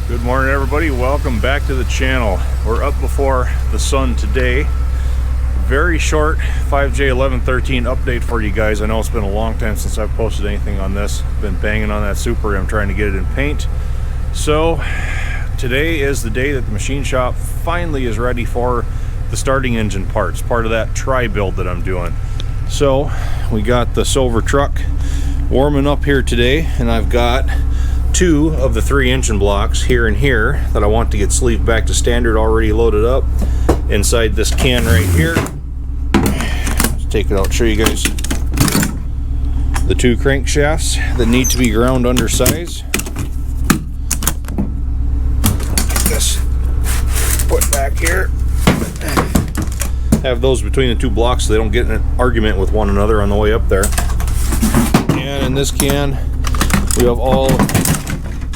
Good morning, everybody. Welcome back to the channel. We're up before the sun today. Very short 5J1113 update for you guys. I know it's been a long time since I've posted anything on this. Been banging on that Super M trying to get it in paint. So today is the day that the machine shop finally is ready for the starting engine parts, part of that tri-build that I'm doing. So we got the silver truck warming up here today, and I've got two of the three engine blocks here and here that I want to get sleeved back to standard, already loaded up inside this can right here. Let's take it out, show you guys the two crankshafts that need to be ground undersize. Get this put back here. Have those between the two blocks so they don't get in an argument with one another on the way up there. And in this can we have all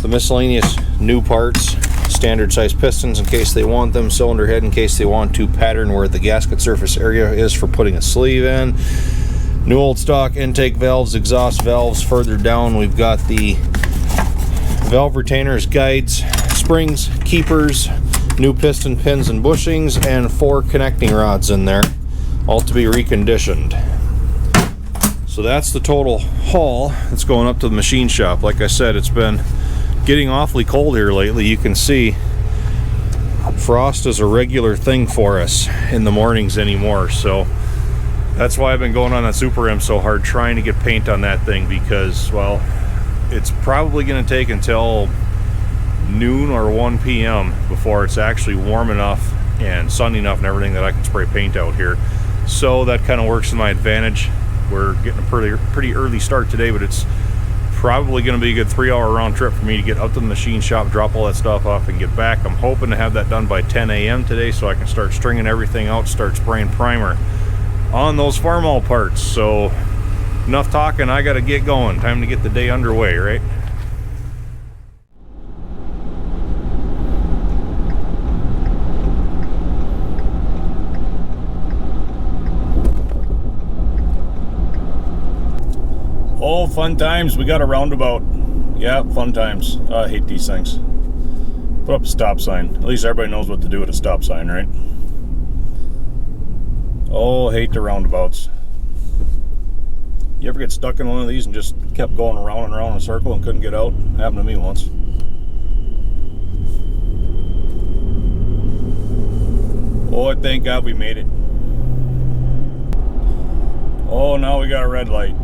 the miscellaneous new parts, standard size pistons in case they want them, cylinder head in case they want to pattern where the gasket surface area is for putting a sleeve in, new old stock intake valves, exhaust valves. Further down we've got the valve retainers, guides, springs, keepers, new piston pins and bushings, and 4 connecting rods in there, all to be reconditioned. So that's the total haul that's going up to the machine shop. Like I said, it's been getting awfully cold here lately. You can see frost is a regular thing for us in the mornings anymore, so that's why I've been going on that Super M so hard trying to get paint on that thing, because, well, it's probably going to take until noon or 1 p.m. before it's actually warm enough and sunny enough and everything that I can spray paint out here. So that kind of works to my advantage. We're getting a pretty early start today, but it's probably going to be a good 3-hour round trip for me to get up to the machine shop, drop all that stuff off, and get back. I'm hoping to have that done by 10 a.m. today so I can start stringing everything out, start spraying primer on those Farmall parts. So enough talking, I got to get going. Time to get the day underway, right? Oh, fun times. We got a roundabout. Yeah, fun times. I hate these things. Put up a stop sign. At least everybody knows what to do with a stop sign, right? Oh, hate the roundabouts. You ever get stuck in one of these and just kept going around and around in a circle and couldn't get out? Happened to me once. Oh, thank God we made it. Oh, now we got a red light.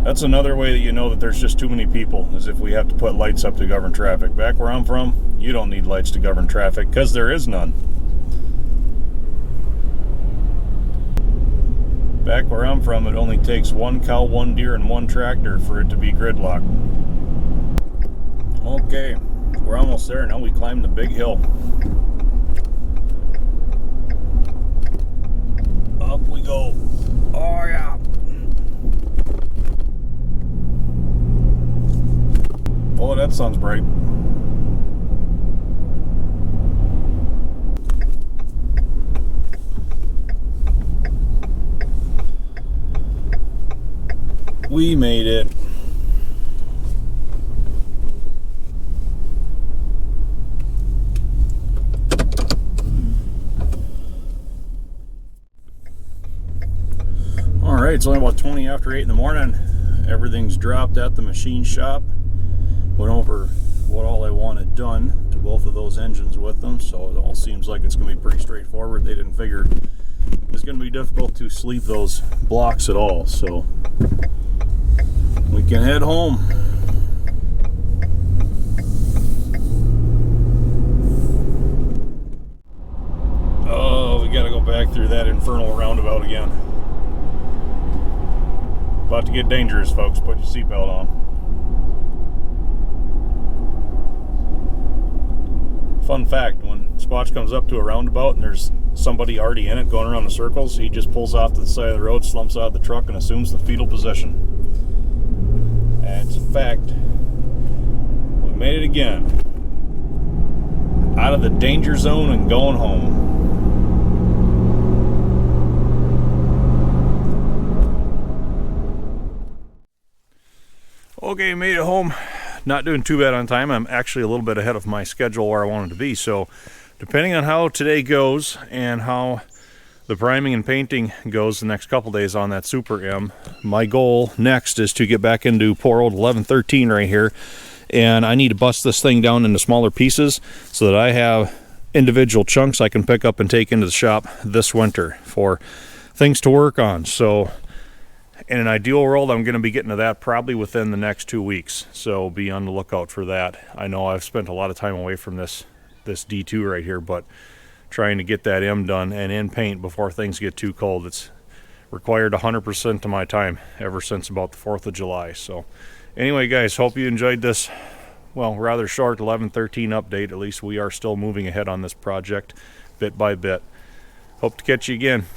That's another way that you know that there's just too many people, is if we have to put lights up to govern traffic. Back where I'm from, you don't need lights to govern traffic because there is none. Back where I'm from, it only takes 1 cow, 1 deer, and 1 tractor for it to be gridlock. Okay, we're almost there. Now we climb the big hill. Up we go. Oh yeah. Oh, that sun's bright. We made it. All right, it's only about 20 after 8 in the morning. Everything's dropped at the machine shop. Went over what all I wanted done to both of those engines with them, so it all seems like it's going to be pretty straightforward. They didn't figure it's going to be difficult to sleeve those blocks at all, so we can head home. Oh, we got to go back through that infernal roundabout again. About to get dangerous, folks. Put your seatbelt on. Fun fact, when Squatch comes up to a roundabout and there's somebody already in it going around the circles, he just pulls off to the side of the road, slumps out of the truck, and assumes the fetal position. And it's a fact. We made it again. Out of the danger zone and going home. Okay, made it home. not doing too bad on time. I'm actually a little bit ahead of my schedule where I wanted to be. So depending on how today goes and how the priming and painting goes the next couple days on that Super M, my goal next is to get back into poor old 1113 right here. And I need to bust this thing down into smaller pieces so that I have individual chunks I can pick up and take into the shop this winter for things to work on. So in an ideal world, I'm going to be getting to that probably within the next 2 weeks. So be on the lookout for that. I know I've spent a lot of time away from this D2 right here, but trying to get that M done and in paint before things get too cold. It's required 100% of my time ever since about the 4th of July. So anyway, guys, hope you enjoyed this, well, rather short 1113 update. At least we are still moving ahead on this project bit by bit. Hope to catch you again.